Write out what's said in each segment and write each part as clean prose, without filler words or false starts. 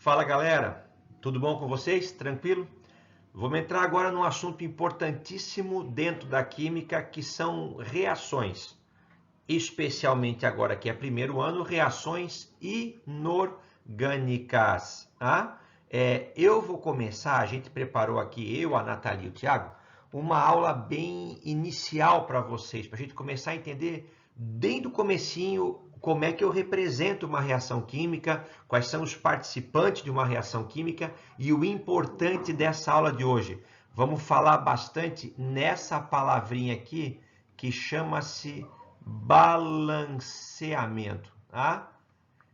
Fala galera, tudo bom com vocês? Tranquilo? Vamos entrar agora num assunto importantíssimo dentro da química, que são reações. Especialmente agora que é primeiro ano, reações inorgânicas. Tá? Eu vou começar, a gente preparou aqui, eu, a Nathalie e o Thiago, uma aula bem inicial para vocês, para a gente começar a entender desde o comecinho como é que eu represento uma reação química, quais são os participantes de uma reação química e o importante dessa aula de hoje. Vamos falar bastante nessa palavrinha aqui que chama-se balanceamento. Tá?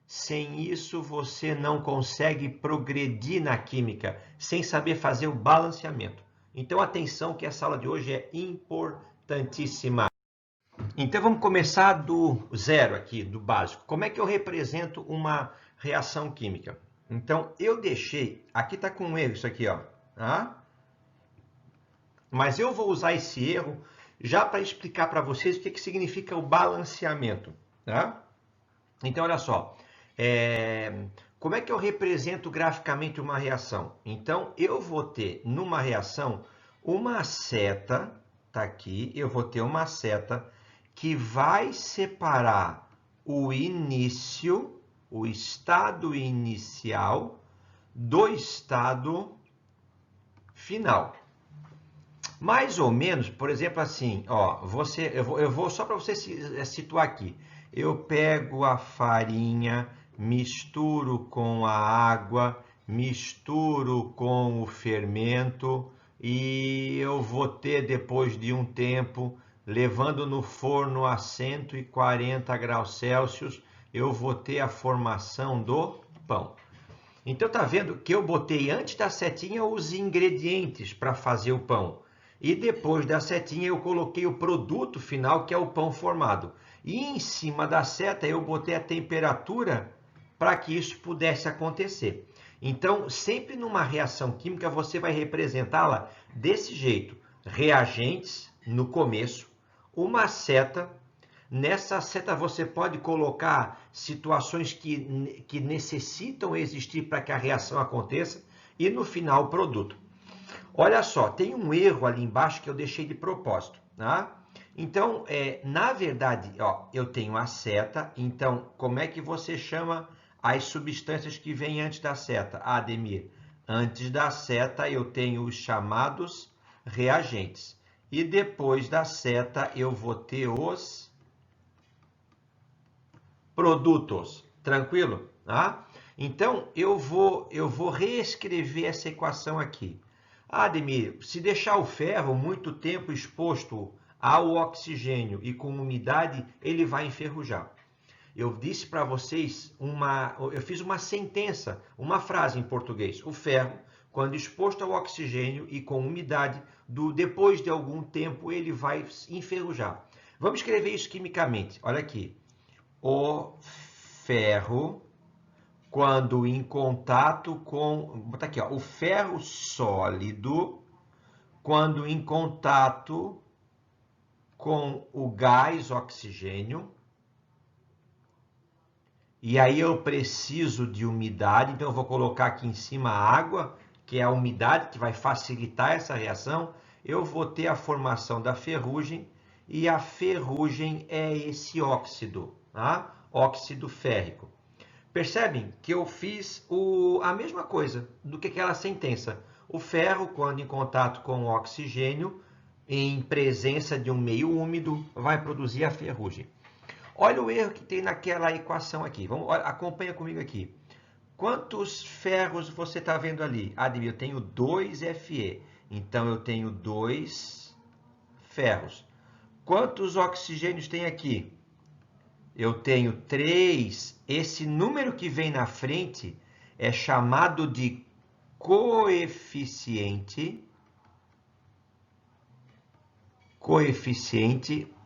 Sem isso, você não consegue progredir na química, sem saber fazer o balanceamento. Então, atenção que essa aula de hoje é importantíssima. Então, vamos começar do zero aqui, do básico. Como é que eu represento uma reação química? Então, eu deixei... Aqui está com um erro isso aqui, ó. Tá? Mas eu vou usar esse erro já para explicar para vocês o que significa o balanceamento. Tá? Então, olha só. Como é que eu represento graficamente uma reação? Então, eu vou ter numa reação uma seta, tá aqui, eu vou ter uma seta que vai separar o início, o estado inicial, do estado final. Mais ou menos, por exemplo, assim, ó, eu vou só para você se situar aqui. Eu pego a farinha, misturo com a água, misturo com o fermento e eu vou ter, depois de um tempo, levando no forno a 140 graus Celsius, eu vou ter a formação do pão. Então, tá vendo que eu botei antes da setinha os ingredientes para fazer o pão. E depois da setinha eu coloquei o produto final, que é o pão formado. E em cima da seta eu botei a temperatura para que isso pudesse acontecer. Então, sempre numa reação química, você vai representá-la desse jeito. Reagentes no começo, uma seta. Nessa seta você pode colocar situações que necessitam existir para que a reação aconteça e no final o produto. Olha só, tem um erro ali embaixo que eu deixei de propósito. Tá? Então, na verdade, ó, eu tenho a seta, então como é que você chama as substâncias que vêm antes da seta? Ademir, antes da seta eu tenho os chamados reagentes. E depois da seta eu vou ter os produtos. Tranquilo? Tá? Então, eu vou reescrever essa equação aqui. Ademir, se deixar o ferro muito tempo exposto ao oxigênio e com umidade, ele vai enferrujar. Eu disse para vocês, eu fiz uma sentença, uma frase em português. O ferro, quando exposto ao oxigênio e com umidade, depois de algum tempo, ele vai enferrujar. Vamos escrever isso quimicamente. Olha aqui. O ferro, quando em contato com... Vou botar aqui, ó, o ferro sólido, quando em contato com o gás oxigênio, e aí eu preciso de umidade, então eu vou colocar aqui em cima a água, que é a umidade que vai facilitar essa reação, eu vou ter a formação da ferrugem, e a ferrugem é esse óxido, tá? Óxido férrico. Percebem que eu fiz a mesma coisa do que aquela sentença. O ferro, quando em contato com o oxigênio, em presença de um meio úmido, vai produzir a ferrugem. Olha o erro que tem naquela equação aqui. Acompanha comigo aqui. Quantos ferros você está vendo ali? Ademir, eu tenho 2 Fe. Então, eu tenho 2 ferros. Quantos oxigênios tem aqui? Eu tenho 3. Esse número que vem na frente é chamado de coeficiente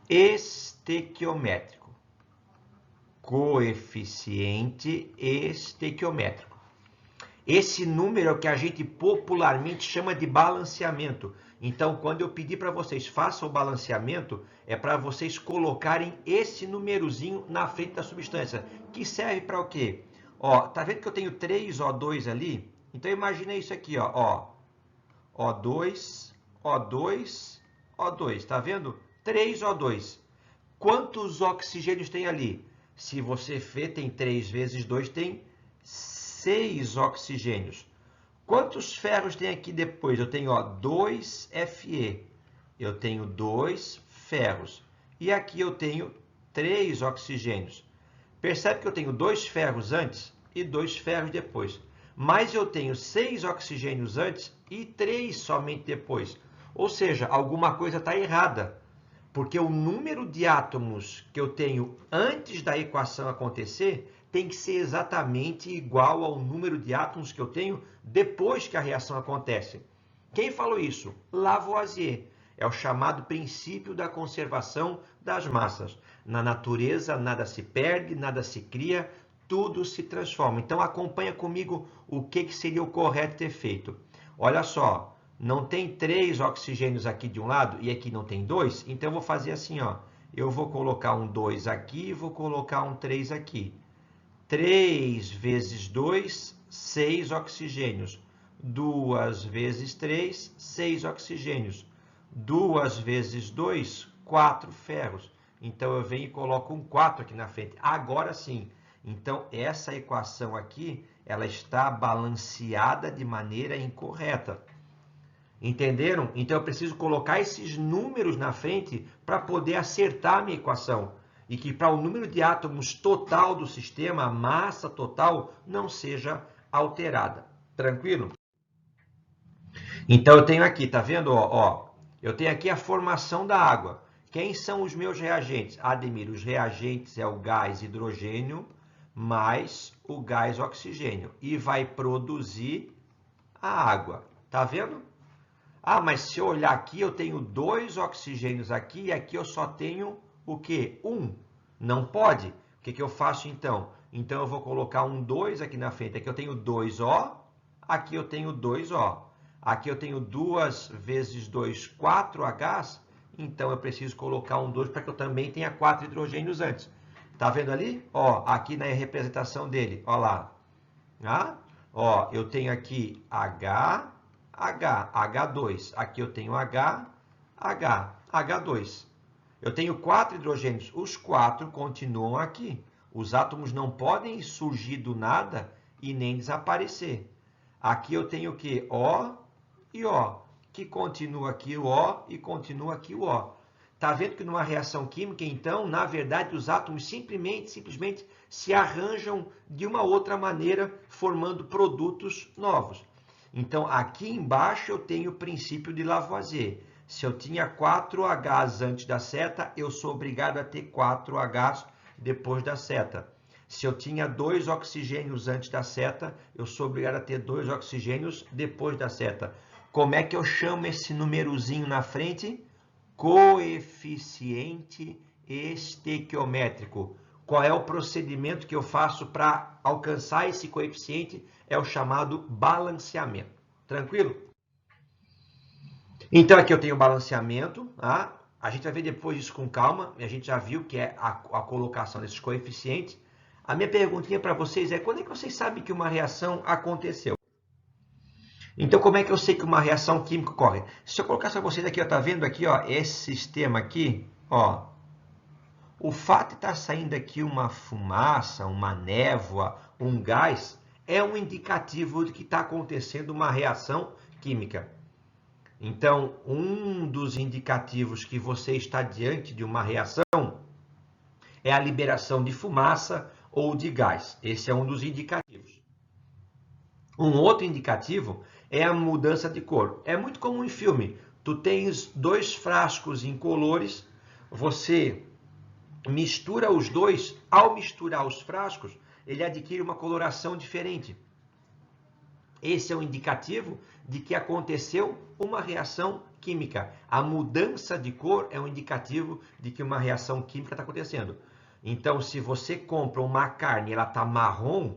estequiométrico. Coeficiente estequiométrico. Esse número é o que a gente popularmente chama de balanceamento. Então, quando eu pedir para vocês façam o balanceamento, é para vocês colocarem esse númerozinho na frente da substância, que serve para o quê? Ó, tá vendo que eu tenho 3O2 ali? Então imagina isso aqui, ó. O2, O2, O2. Tá vendo? 3O2. Quantos oxigênios tem ali? Se você ver, tem 3 vezes 2, tem 6 oxigênios. Quantos ferros tem aqui depois? Eu tenho 2 Fe. Eu tenho 2 ferros. E aqui eu tenho 3 oxigênios. Percebe que eu tenho 2 ferros antes e 2 ferros depois. Mas eu tenho 6 oxigênios antes e 3 somente depois. Ou seja, alguma coisa está errada. Porque o número de átomos que eu tenho antes da equação acontecer tem que ser exatamente igual ao número de átomos que eu tenho depois que a reação acontece. Quem falou isso? Lavoisier. É o chamado princípio da conservação das massas. Na natureza, nada se perde, nada se cria, tudo se transforma. Então, acompanha comigo o que seria o correto ter feito. Olha só, não tem 3 oxigênios aqui de um lado e aqui não tem 2, então eu vou fazer assim, ó. Eu vou colocar um 2 aqui e vou colocar um 3 aqui. 3 vezes 2, 6 oxigênios. 2 vezes 3, 6 oxigênios. 2 vezes 2, 4 ferros. Então, eu venho e coloco um 4 aqui na frente. Agora sim. Então, essa equação aqui, ela está balanceada de maneira incorreta. Entenderam? Então, eu preciso colocar esses números na frente para poder acertar a minha equação. E que para o número de átomos total do sistema, a massa total, não seja alterada. Tranquilo? Então, eu tenho aqui, tá vendo? Eu tenho aqui a formação da água. Quem são os meus reagentes? Ademir, os reagentes é o gás hidrogênio mais o gás oxigênio. E vai produzir a água. Tá vendo? Ah, mas se eu olhar aqui, eu tenho 2 oxigênios aqui e aqui eu só tenho o quê? 1. Não pode. O que eu faço então? Então, eu vou colocar um 2 aqui na frente. Aqui eu tenho 2O, aqui eu tenho 2O. Aqui eu tenho 2 vezes 2, 4Hs. Então, eu preciso colocar um 2 para que eu também tenha 4 hidrogênios antes. Tá vendo ali? Ó, aqui na representação dele, ó lá. Ah? Ó, eu tenho aqui H, H2. Aqui eu tenho H, H2. Eu tenho 4 hidrogênios. Os 4 continuam aqui. Os átomos não podem surgir do nada e nem desaparecer. Aqui eu tenho o quê? O e O, que continua aqui o O e continua aqui o O. Tá vendo que numa reação química, então, na verdade, os átomos simplesmente se arranjam de uma outra maneira, formando produtos novos. Então, aqui embaixo eu tenho o princípio de Lavoisier. Se eu tinha 4Hs antes da seta, eu sou obrigado a ter 4Hs depois da seta. Se eu tinha 2 oxigênios antes da seta, eu sou obrigado a ter 2 oxigênios depois da seta. Como é que eu chamo esse númerozinho na frente? Coeficiente estequiométrico. Qual é o procedimento que eu faço para alcançar esse coeficiente? É o chamado balanceamento. Tranquilo? Então, aqui eu tenho o balanceamento. Tá? A gente vai ver depois isso com calma. A gente já viu que é a colocação desses coeficientes. A minha perguntinha para vocês é: quando é que vocês sabem que uma reação aconteceu? Então, como é que eu sei que uma reação química ocorre? Se eu colocar para vocês aqui, ó, tá vendo aqui, ó, esse sistema aqui, ó, o fato de estar saindo aqui uma fumaça, uma névoa, um gás, é um indicativo de que está acontecendo uma reação química. Então, um dos indicativos que você está diante de uma reação é a liberação de fumaça ou de gás. Esse é um dos indicativos. Um outro indicativo é a mudança de cor. É muito comum em filme. Tu tens 2 frascos incolores, você mistura os dois, ao misturar os frascos, ele adquire uma coloração diferente. Esse é um indicativo de que aconteceu uma reação química. A mudança de cor é um indicativo de que uma reação química está acontecendo. Então, se você compra uma carne e ela está marrom,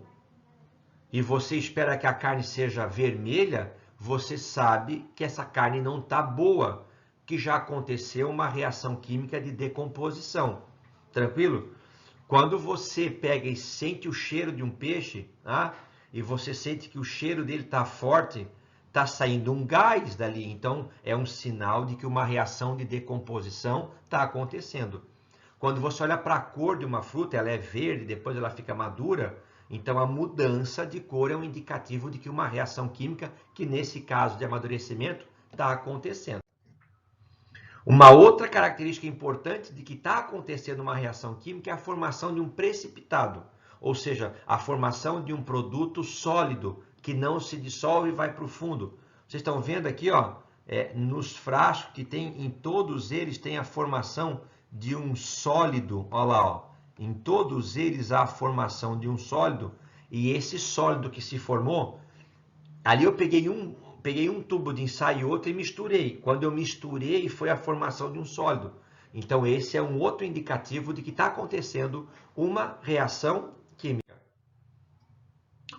e você espera que a carne seja vermelha, você sabe que essa carne não está boa, que já aconteceu uma reação química de decomposição. Tranquilo? Quando você pega e sente o cheiro de um peixe, e você sente que o cheiro dele está forte, está saindo um gás dali. Então, é um sinal de que uma reação de decomposição está acontecendo. Quando você olha para a cor de uma fruta, ela é verde, depois ela fica madura, então a mudança de cor é um indicativo de que uma reação química, que nesse caso de amadurecimento, está acontecendo. Uma outra característica importante de que está acontecendo uma reação química é a formação de um precipitado, ou seja, a formação de um produto sólido que não se dissolve e vai para o fundo. Vocês estão vendo aqui, ó, nos frascos que tem, em todos eles tem a formação de um sólido, olha lá, ó. Em todos eles há a formação de um sólido, e esse sólido que se formou, ali eu peguei um tubo de ensaio e outro e misturei. Quando eu misturei, foi a formação de um sólido. Então, esse é um outro indicativo de que está acontecendo uma reação química.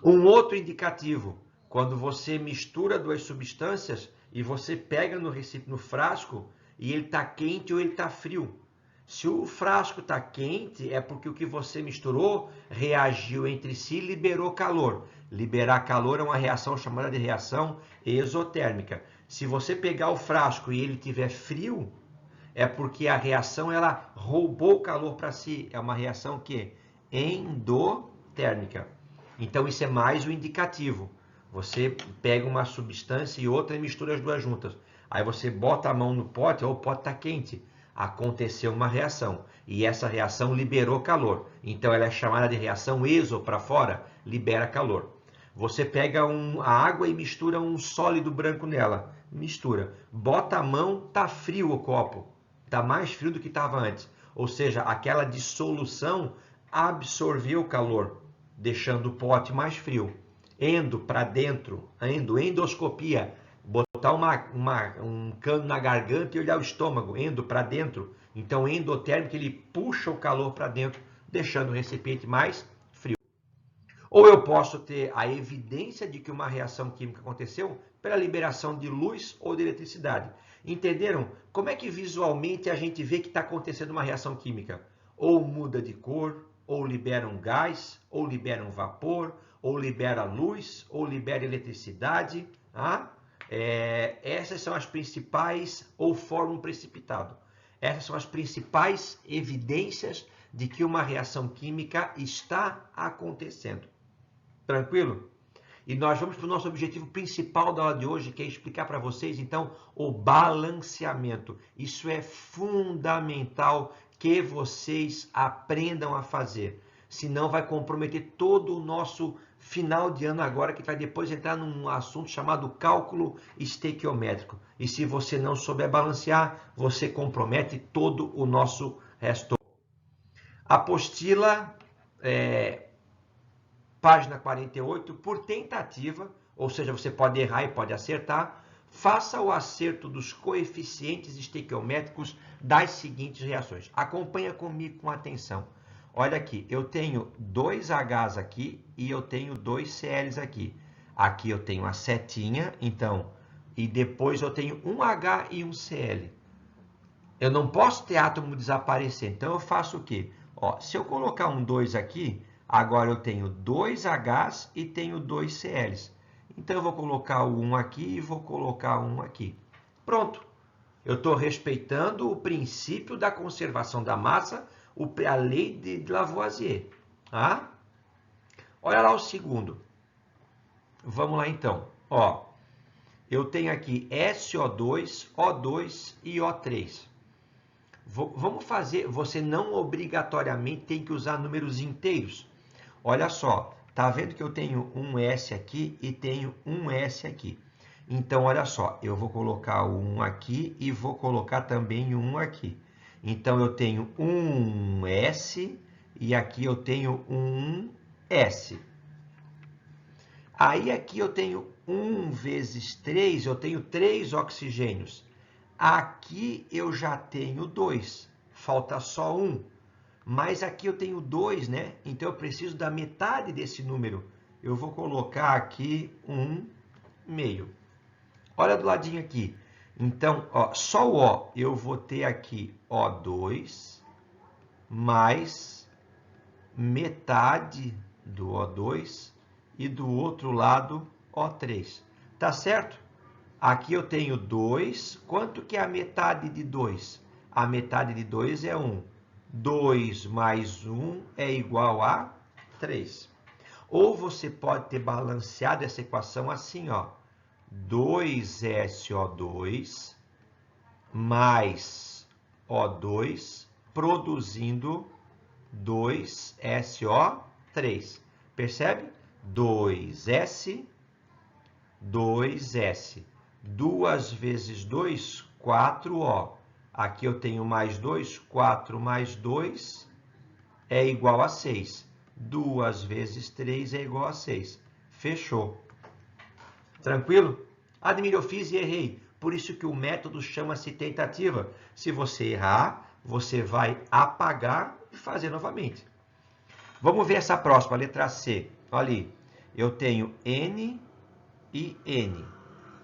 Um outro indicativo, quando você mistura duas substâncias e você pega no frasco e ele está quente ou ele está frio. Se o frasco está quente, é porque o que você misturou reagiu entre si e liberou calor. Liberar calor é uma reação chamada de reação exotérmica. Se você pegar o frasco e ele estiver frio, é porque a reação ela roubou calor para si. É uma reação que endotérmica. Então isso é mais um indicativo. Você pega uma substância e outra e mistura as duas juntas. Aí você bota a mão no pote, ou o pote está quente. Aconteceu uma reação e essa reação liberou calor. Então ela é chamada de reação exo, para fora, libera calor. Você pega a água e mistura um sólido branco nela. Mistura. Bota a mão, tá frio o copo. Tá mais frio do que estava antes. Ou seja, aquela dissolução absorveu o calor, deixando o pote mais frio. Endo para dentro, endoscopia, botar um cano na garganta e olhar o estômago, endo para dentro. Então, endotérmico, ele puxa o calor para dentro, deixando o recipiente mais frio. Ou eu posso ter a evidência de que uma reação química aconteceu pela liberação de luz ou de eletricidade. Entenderam? Como é que visualmente a gente vê que está acontecendo uma reação química? Ou muda de cor, ou libera um gás, ou libera um vapor, ou libera luz, ou libera eletricidade. Essas são as principais, ou forma um precipitado. Essas são as principais evidências de que uma reação química está acontecendo. Tranquilo? E nós vamos para o nosso objetivo principal da aula de hoje, que é explicar para vocês, então, o balanceamento. Isso é fundamental que vocês aprendam a fazer. Senão vai comprometer todo o nosso final de ano agora, que vai depois entrar num assunto chamado cálculo estequiométrico. E se você não souber balancear, você compromete todo o nosso resto. Apostila, página 48, por tentativa, ou seja, você pode errar e pode acertar, faça o acerto dos coeficientes estequiométricos das seguintes reações. Acompanha comigo com atenção. Olha aqui, eu tenho 2 Hs aqui e eu tenho 2 Cls aqui. Aqui eu tenho a setinha, então, e depois eu tenho um H e um Cl. Eu não posso ter átomo desaparecer, então eu faço o quê? Ó, se eu colocar um 2 aqui, agora eu tenho 2 Hs e tenho 2 Cls. Então eu vou colocar o 1 aqui e vou colocar 1 aqui. Pronto. Eu estou respeitando o princípio da conservação da massa, a lei de Lavoisier. Tá? Olha lá o segundo. Vamos lá então. Ó, eu tenho aqui SO2, O2 e O3. Vamos fazer, você não obrigatoriamente tem que usar números inteiros. Olha só, tá vendo que eu tenho um S aqui e tenho um S aqui. Então, olha só, eu vou colocar o 1 aqui e vou colocar também o 1 aqui. Então, eu tenho um S e aqui eu tenho um S. Aí, aqui eu tenho 1 vezes 3, eu tenho 3 oxigênios. Aqui eu já tenho 2, falta só 1. Mas aqui eu tenho 2, né? Então eu preciso da metade desse número. Eu vou colocar aqui 1/2. Olha do ladinho aqui. Então, ó, só o O, eu vou ter aqui O2 mais metade do O2 e do outro lado O3. Tá certo? Aqui eu tenho 2. Quanto que é a metade de 2? A metade de 2 é 1. 2 mais 1 é igual a 3. Ou você pode ter balanceado essa equação assim, ó. 2SO2 mais O2 produzindo 2SO3. Percebe? 2S, 2S. 2 vezes 2, 4O. Aqui eu tenho mais 2, 4 mais 2 é igual a 6. 2 vezes 3 é igual a 6. Fechou. Tranquilo? Admir, eu fiz e errei. Por isso que o método chama-se tentativa. Se você errar, você vai apagar e fazer novamente. Vamos ver essa próxima, letra C. Olha ali. Eu tenho N e N.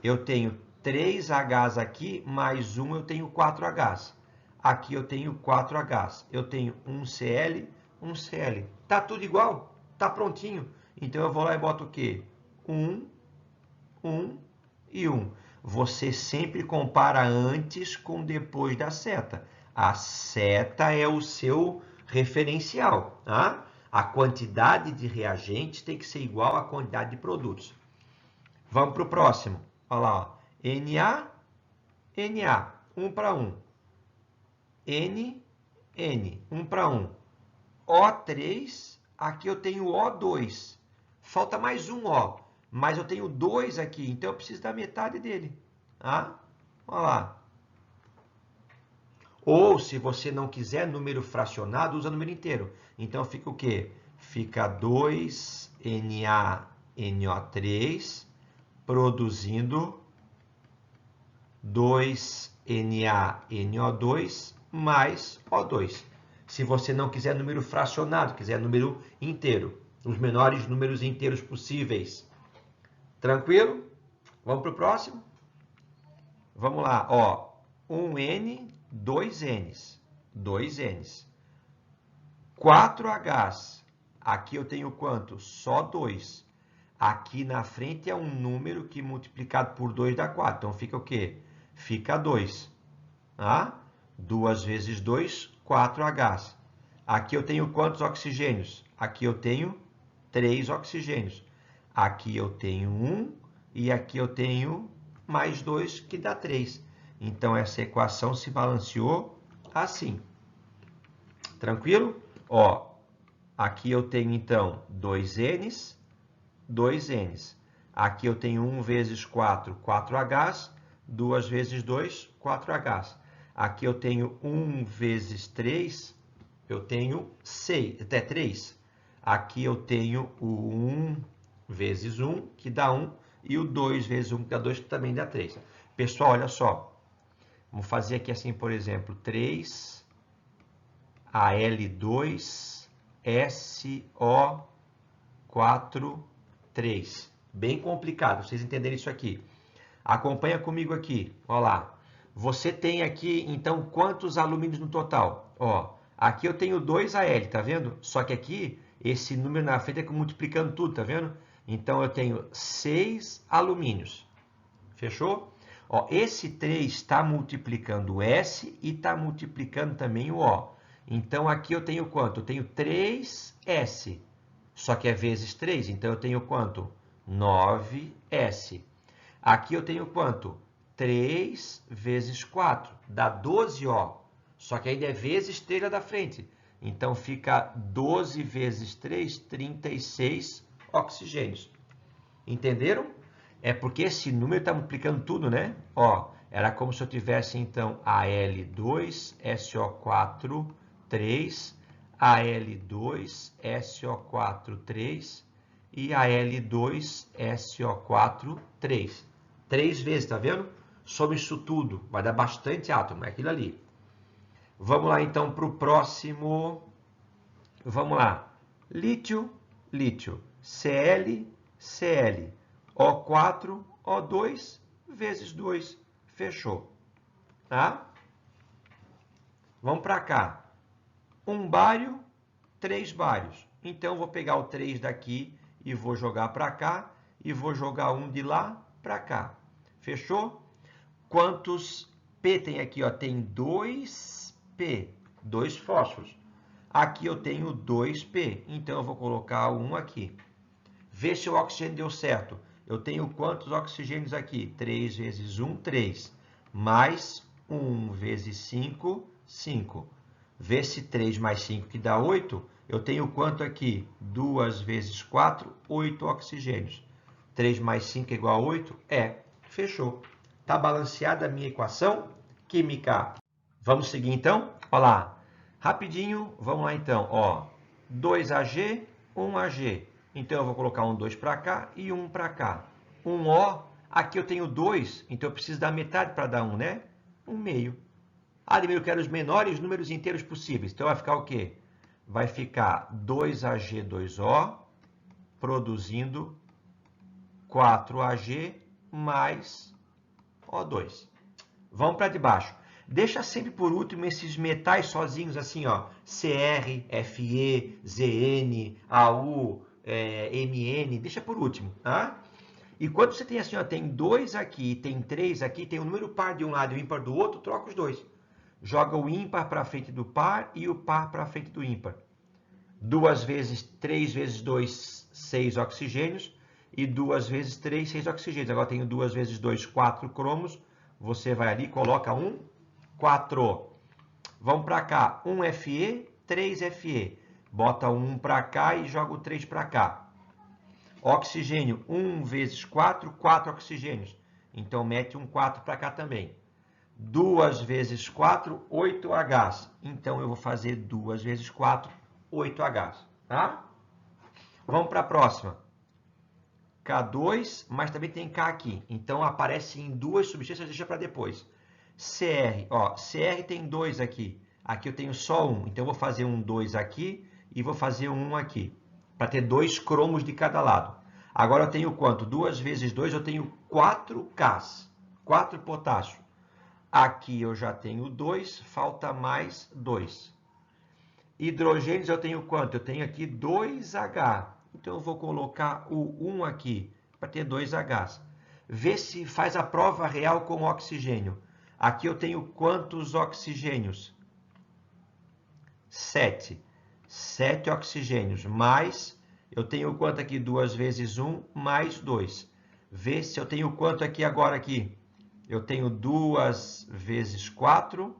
Eu tenho 3Hs aqui, mais 1 eu tenho 4Hs. Aqui eu tenho 4Hs. Eu tenho um Cl, um Cl. Tá tudo igual? Tá prontinho. Então eu vou lá e boto o quê? 1 e 1. Você sempre compara antes com depois da seta. A seta é o seu referencial, tá? A quantidade de reagentes tem que ser igual à quantidade de produtos. Vamos para o próximo. Olha lá, ó. Na, Na, 1 para 1. N, 1 para 1. O3, aqui eu tenho O2. Falta mais um O, mas eu tenho 2 aqui, então eu preciso da metade dele. Tá? Olha lá. Ou, se você não quiser número fracionado, usa número inteiro. Então fica o quê? Fica 2NaNO3 produzindo 2NaNO2 mais O2. Se você não quiser número fracionado, quiser número inteiro. Os menores números inteiros possíveis. Tranquilo? Vamos para o próximo? Vamos lá, ó. 1N, 2Ns. 2Ns. 4Hs. Aqui eu tenho quanto? Só 2. Aqui na frente é um número que multiplicado por 2 dá 4. Então fica o quê? Fica 2. Tá? 2 vezes 2, 4Hs. Aqui eu tenho quantos oxigênios? Aqui eu tenho 3 oxigênios. Aqui eu tenho 1 e aqui eu tenho mais 2, que dá 3. Então essa equação se balanceou assim. Tranquilo? Ó, aqui eu tenho então 2Ns, 2Ns. Aqui eu tenho 1 vezes 4, 4Hs. 2 vezes 2, 4Hs. Aqui eu tenho 1 vezes 3, eu tenho 6, até 3. Aqui eu tenho o 1 vezes 1, que dá 1, e o 2 vezes 1, que dá 2, que também dá 3. Pessoal, olha só. Vamos fazer aqui assim, por exemplo, 3Al2SO4, 3. Bem complicado, vocês entenderem isso aqui. Acompanha comigo aqui, ó lá. Você tem aqui, então, quantos alumínios no total? Ó, aqui eu tenho 2 Al, tá vendo? Só que aqui, esse número na frente é multiplicando tudo, tá vendo? Então, eu tenho 6 alumínios. Fechou? Ó, esse 3 está multiplicando o S e está multiplicando também o O. Então, aqui eu tenho quanto? Eu tenho 3S. Só que é vezes 3, então eu tenho quanto? 9S. Aqui eu tenho quanto? 3 vezes 4, dá 12O. Só que ainda é vezes 3 lá da frente. Então fica 12 vezes 3, 36 oxigênios. Entenderam? É porque esse número está multiplicando tudo, né? Ó, era como se eu tivesse então Al2SO4, 3, Al2SO4, 3 e Al2SO4, 3. 3 vezes, tá vendo? Soma isso tudo, vai dar bastante átomo, é aquilo ali. Vamos lá então para o próximo. Vamos lá. Lítio, lítio. Cl, Cl. O4, O2 vezes 2. Fechou. Tá? Vamos para cá. Um bário 3 bários. Então, eu vou pegar o 3 daqui e vou jogar para cá, e vou jogar um de lá para cá. Fechou? Quantos P tem aqui? Ó, tem 2P, 2 fósforos. Aqui eu tenho 2P, então eu vou colocar um aqui. Vê se o oxigênio deu certo. Eu tenho quantos oxigênios aqui? 3 vezes 1, 3. Mais 1 vezes 5, 5. Vê se 3 mais 5 que dá 8. Eu tenho quanto aqui? 2 vezes 4, 8 oxigênios. 3 mais 5 é igual a 8? É. Fechou. Está balanceada a minha equação química. Vamos seguir então? Olha lá. Rapidinho, vamos lá então. Ó, 2Ag, 1Ag. Então eu vou colocar um 2 para cá e um para cá. Um O, aqui eu tenho 2, então eu preciso dar metade para dar 1, né? 1/2. Ademir, eu quero os menores números inteiros possíveis. Então vai ficar o quê? Vai ficar 2Ag2O produzindo 4Ag mais O2. Vamos para de baixo. Deixa sempre por último esses metais sozinhos assim, ó. Cr, Fe, Zn, Au, Mn. Deixa por último, tá? E quando você tem assim, ó, tem 2 aqui, tem 3 aqui, tem um número par de um lado e o ímpar do outro, troca os dois. Joga o ímpar para frente do par e o par para frente do ímpar. 3 vezes 2, 6 oxigênios. E 2 vezes 3, 6 oxigênios. Agora tenho 2 vezes 2, 4 cromos. Você vai ali e coloca 4. Vamos para cá. 1 Fe, 3 Fe. Bota 1 para cá e joga o 3 para cá. Oxigênio, 1 vezes 4, 4 oxigênios. Então, mete um 4 para cá também. 2 vezes 4, 8 Hs. Então, eu vou fazer 2 vezes 4, 8 Hs. Tá? Vamos para a próxima. K2, mas também tem K aqui. Então, aparece em duas substâncias, deixa para depois. Cr, ó, Cr tem 2 aqui. Aqui eu tenho só 1. Então, eu vou fazer um 2 aqui e vou fazer um aqui. Para ter 2 cromos de cada lado. Agora, eu tenho quanto? 2 vezes 2, eu tenho 4 Ks. 4 potássio. Aqui eu já tenho 2, falta mais 2. Hidrogênios eu tenho quanto? Eu tenho aqui 2H. Então, eu vou colocar o 1 aqui, para ter 2Hs. Vê se faz a prova real com oxigênio. Aqui eu tenho quantos oxigênios? 7. 7 oxigênios, mais, eu tenho quanto aqui? 2 vezes 1, mais 2. Vê se eu tenho quanto aqui agora aqui. Eu tenho 2 vezes 4,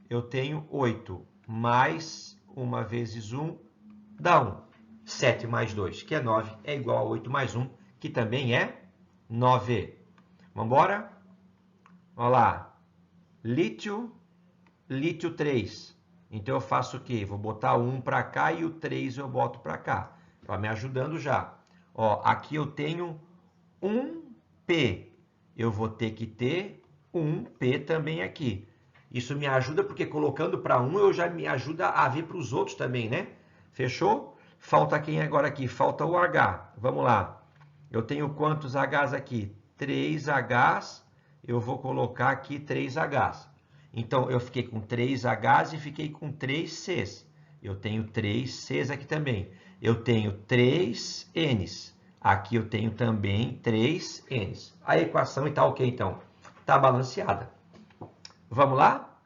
eu tenho 8. Mais 1 vezes 1, dá 1. 7 mais 2, que é 9, é igual a 8 mais 1, que também é 9. Vamos embora? Olha lá. Lítio, lítio 3. Então, eu faço o quê? Vou botar o 1 para cá e o 3 eu boto para cá. Está me ajudando já. Ó, aqui eu tenho 1P. Eu vou ter que ter 1P também aqui. Isso me ajuda porque colocando para 1 eu já me ajuda a ver para os outros também, né? Fechou? Falta quem agora aqui? Falta o H. Vamos lá. Eu tenho quantos Hs aqui? 3 Hs. Eu vou colocar aqui 3 Hs. Então, eu fiquei com 3 Hs e fiquei com 3 Cs. Eu tenho 3 Cs aqui também. Eu tenho 3 Ns. Aqui eu tenho também 3 Ns. A equação está ok, então. Está balanceada. Vamos lá?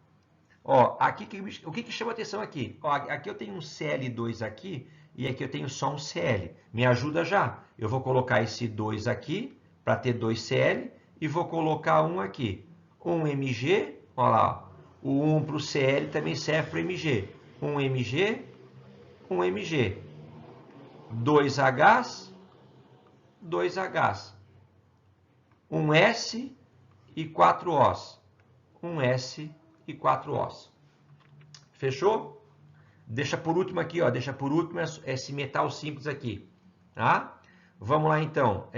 Ó, aqui, o que chama atenção aqui? Ó, aqui eu tenho um Cl2 aqui e aqui eu tenho só um Cl. Me ajuda já. Eu vou colocar esse 2 aqui para ter 2 Cl e vou colocar um aqui. Um Mg, olha lá. O 1 para o Cl também serve para Mg. Um Mg, um Mg. 2 Hs, 2 Hs. Um S e 4 Os. Um S e 4 Os. Fechou? Deixa por último aqui, ó. Deixa por último esse metal simples aqui. Tá? Vamos lá, então.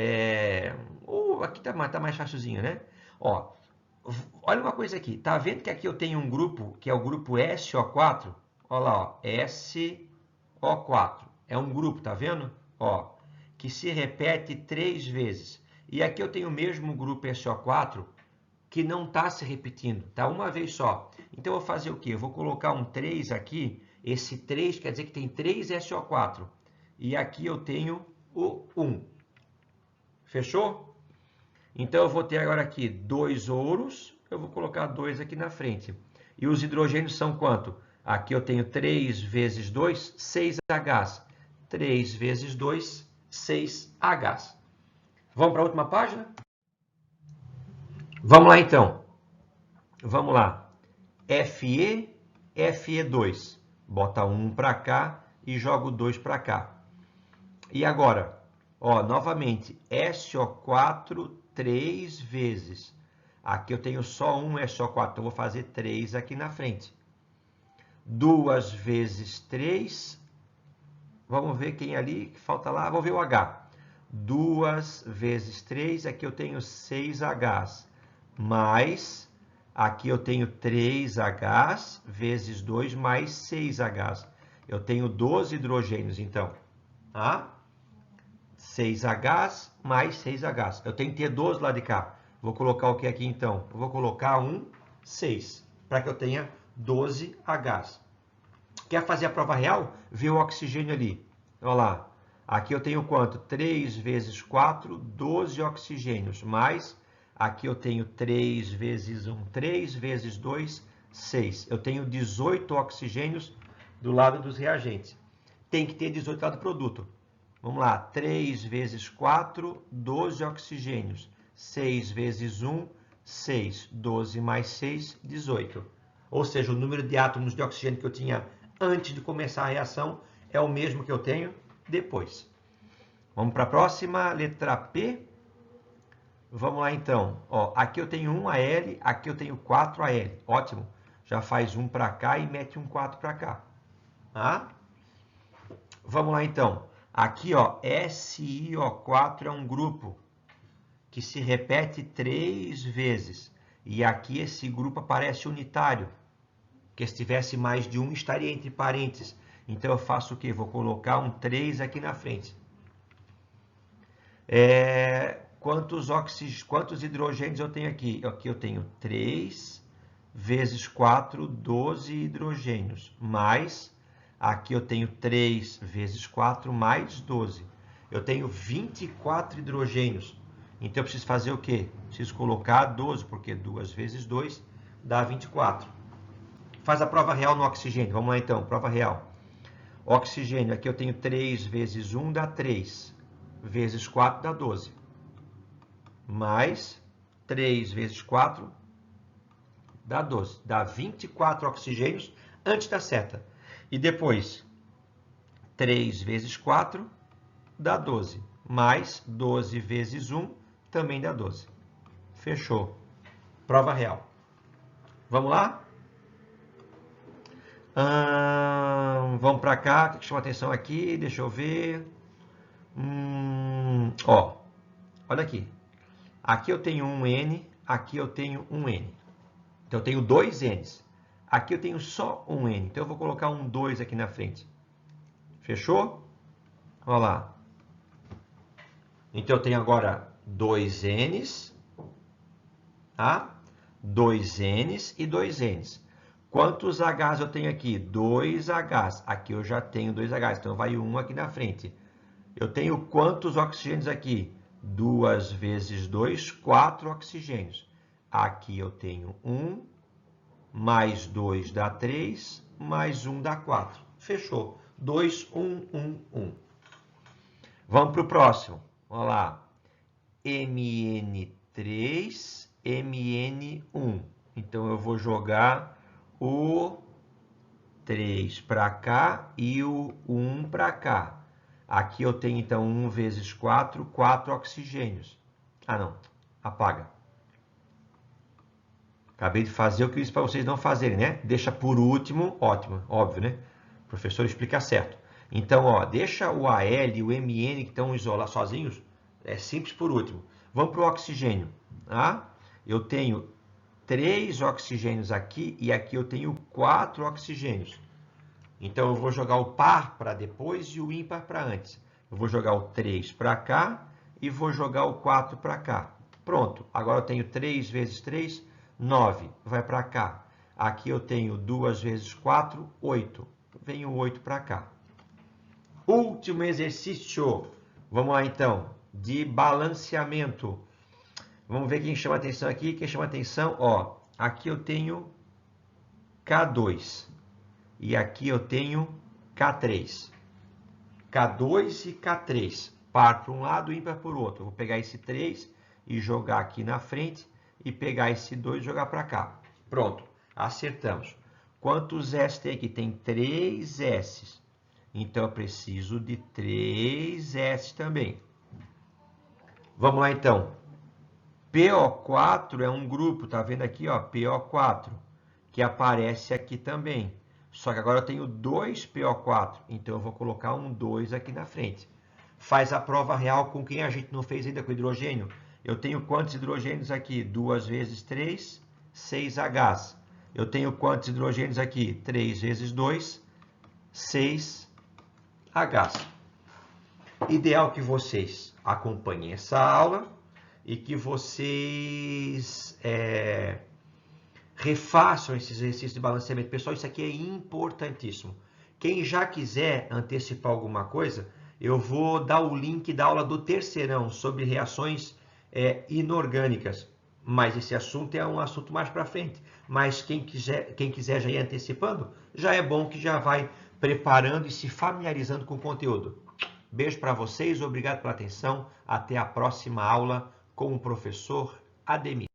Aqui tá mais facilzinho, né? Ó, olha uma coisa aqui. Tá vendo que aqui eu tenho um grupo, que é o grupo SO4? Olha lá, ó. SO4. É um grupo, tá vendo? Ó, que se repete 3 vezes. E aqui eu tenho o mesmo grupo SO4 que não está se repetindo, tá? Uma vez só. Então, eu vou fazer o quê? Eu vou colocar um 3 aqui Esse 3 quer dizer que tem 3 SO4. E aqui eu tenho o 1. Fechou? Então eu vou ter agora aqui 2 ouros, eu vou colocar 2 aqui na frente. E os hidrogênios são quanto? Aqui eu tenho 3 vezes 2, 6Hs. 3 vezes 2, 6Hs. Vamos para a última página? Vamos lá então. Vamos lá. Fe, Fe2. Bota 1 para cá e joga o 2 para cá. E agora, ó, novamente, SO4 3 vezes. Aqui eu tenho só um SO4, então eu vou fazer 3 aqui na frente. 2 vezes 3. Vamos ver quem ali que falta lá. Vou ver o H. 2 vezes 3, aqui eu tenho 6Hs. Mais, aqui eu tenho 3Hs vezes 2 mais 6Hs. Eu tenho 12 hidrogênios, então. Tá? 6Hs mais 6Hs. Eu tenho que ter 12 lá de cá. Vou colocar o que aqui, então? Eu vou colocar 6, para que eu tenha 12 Hs. Quer fazer a prova real? Vê o oxigênio ali. Olha lá. Aqui eu tenho quanto? 3 vezes 4, 12 oxigênios. Mais, aqui eu tenho 3 vezes 1, 3 vezes 2, 6. Eu tenho 18 oxigênios do lado dos reagentes. Tem que ter 18 do lado do produto. Vamos lá. 3 vezes 4, 12 oxigênios. 6 vezes 1, 6. 12 mais 6, 18. Ou seja, o número de átomos de oxigênio que eu tinha antes de começar a reação é o mesmo que eu tenho depois. Vamos para a próxima, letra P. Vamos lá então. Ó, aqui eu tenho 1Al, aqui eu tenho 4Al. Ótimo. Já faz 1 para cá e mete um 4 para cá. Tá? Vamos lá então. Aqui, ó, SiO4 é um grupo que se repete 3 vezes. E aqui esse grupo aparece unitário. Que se tivesse mais de um, estaria entre parênteses. Então eu faço o quê? Vou colocar um 3 aqui na frente. Quantos hidrogênios eu tenho aqui? Aqui eu tenho 3 vezes 4, 12 hidrogênios. Mais, aqui eu tenho 3 vezes 4 mais 12. Eu tenho 24 hidrogênios. Então eu preciso fazer o quê? Preciso colocar 12, porque 2 vezes 2 dá 24. Faz a prova real no oxigênio. Vamos lá então, prova real. Oxigênio, aqui eu tenho 3 vezes 1 dá 3. Vezes 4 dá 12. Mais 3 vezes 4 dá 12. Dá 24 oxigênios antes da seta. E depois, 3 vezes 4 dá 12. Mais 12 vezes 1 também dá 12. Fechou. Prova real. Vamos lá? Vamos para cá, o que chama atenção aqui, deixa eu ver. Ó, olha aqui. Aqui eu tenho um N, aqui eu tenho um N. Então eu tenho dois N's. Aqui eu tenho só um N, então eu vou colocar um 2 aqui na frente. Fechou? Olha lá. Então eu tenho agora dois N's, tá? Dois N's e dois N's. Quantos H's eu tenho aqui? 2 H's. Aqui eu já tenho 2 H's, então vai um aqui na frente. Eu tenho quantos oxigênios aqui? 2 vezes 2, 4 oxigênios. Aqui eu tenho 1, mais 2 dá 3, mais 1 dá 4. Fechou. 2, 1, 1, 1. Vamos para o próximo. Olha lá. Mn3, Mn1. Então eu vou jogar o 3 para cá e o 1 para cá. Aqui eu tenho, então, 1 vezes 4, 4 oxigênios. Ah, não. Apaga. Acabei de fazer o que eu disse para vocês não fazerem, né? Deixa por último. Ótimo, óbvio, né? O professor explica certo. Então, ó, deixa o Al e o Mn que estão isolados sozinhos. É simples por último. Vamos para o oxigênio. Tá? Eu tenho 3 oxigênios aqui e aqui eu tenho 4 oxigênios. Então, eu vou jogar o par para depois e o ímpar para antes. Eu vou jogar o 3 para cá e vou jogar o 4 para cá. Pronto. Agora eu tenho 3 vezes 3, 9. Vai para cá. Aqui eu tenho 2 vezes 4, 8. vem o 8 para cá. Último exercício. Vamos lá, então, de balanceamento. Vamos ver quem chama atenção aqui. Quem chama atenção, ó, aqui eu tenho K2 e aqui eu tenho K3. K2 e K3. Par para um lado e ímpar para o outro. Vou pegar esse 3 e jogar aqui na frente e pegar esse 2 e jogar para cá. Pronto, acertamos. Quantos S tem aqui? Tem 3 S. Então, eu preciso de 3 S também. Vamos lá, então. PO4 é um grupo, tá vendo aqui, ó, PO4, que aparece aqui também. Só que agora eu tenho 2 PO4, então eu vou colocar um 2 aqui na frente. Faz a prova real com quem a gente não fez ainda com hidrogênio. Eu tenho quantos hidrogênios aqui? 2 vezes 3, 6 Hs. Eu tenho quantos hidrogênios aqui? 3 vezes 2, 6 Hs. Ideal que vocês acompanhem essa aula e que vocês refaçam esses exercícios de balanceamento. Pessoal, isso aqui é importantíssimo. Quem já quiser antecipar alguma coisa, eu vou dar o link da aula do terceirão sobre reações inorgânicas. Mas esse assunto é um assunto mais para frente. Mas quem quiser já ir antecipando, já é bom que já vai preparando e se familiarizando com o conteúdo. Beijo para vocês, obrigado pela atenção. Até a próxima aula com o professor Ademir.